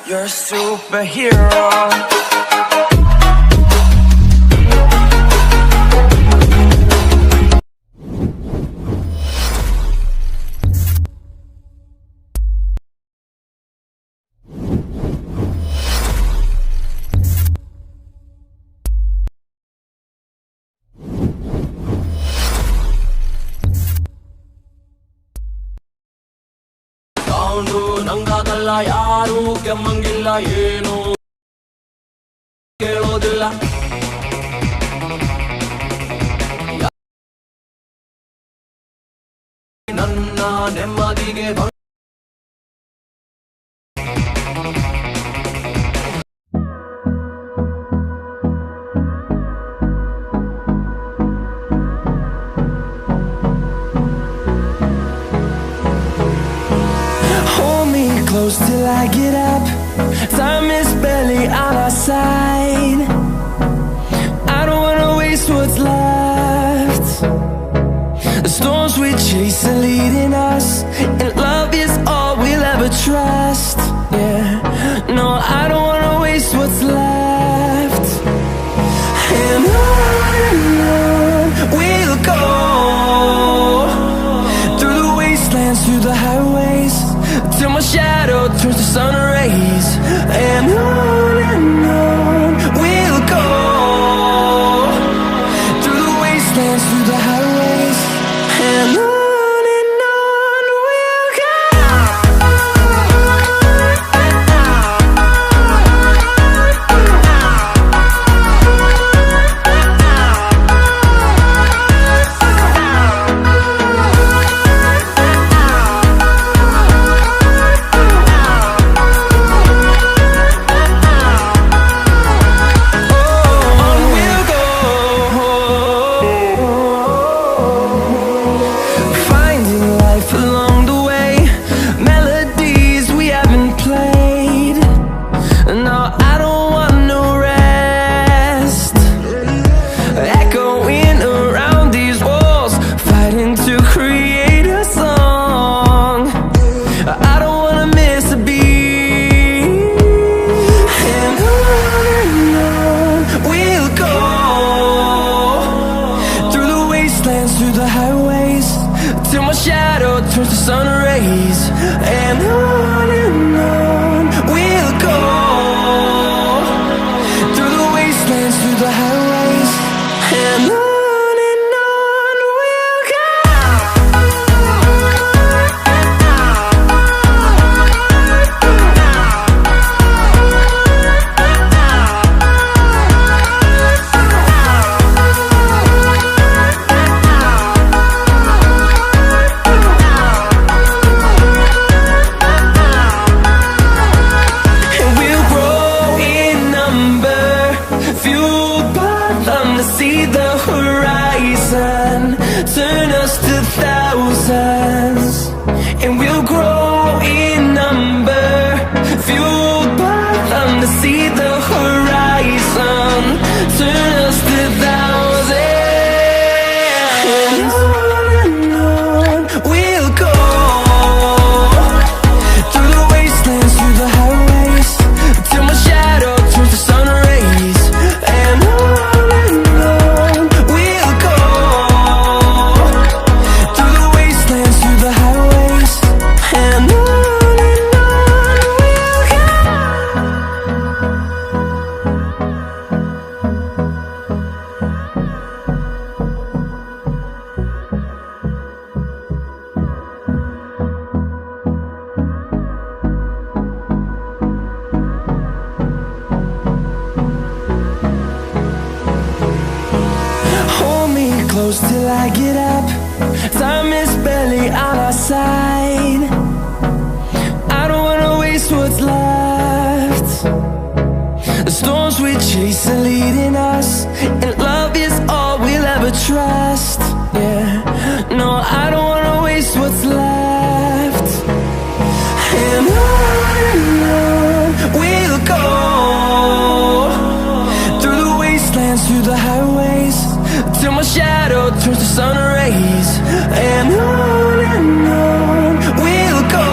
You're a superhero. ನಂಗಾಗಲ್ಲ ಯಾರು ಕೆಮ್ಮಂಗಿಲ್ಲ ಏನು ಕೇಳೋದಿಲ್ಲ ನನ್ನ ನೆಮ್ಮದಿಗೆ Close till I get up. Time is barely on our side. I don't wanna waste what's left. The storms we chase are leading us, and love is all we'll ever trust. Yeah, no, I don't wanna waste what's left. And on we'll go, through the wastelands, through the highways, till my shadow turns to sun rays. And on we'll go, through the wastelands, through the highways, and on we'll go. Close till I get up. Time is barely on our side. I don't wanna waste what's left. The storms we chase are leading us, and love is all we'll ever trust. Yeah, no, I don't wanna waste what's left. And on we'll go, through the wastelands, through the highways, till my shadow turns to sun rays. And on we'll go,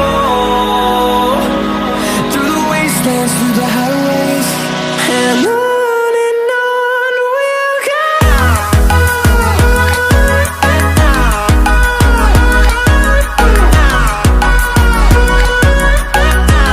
through the wastelands. wastelands through the highways, and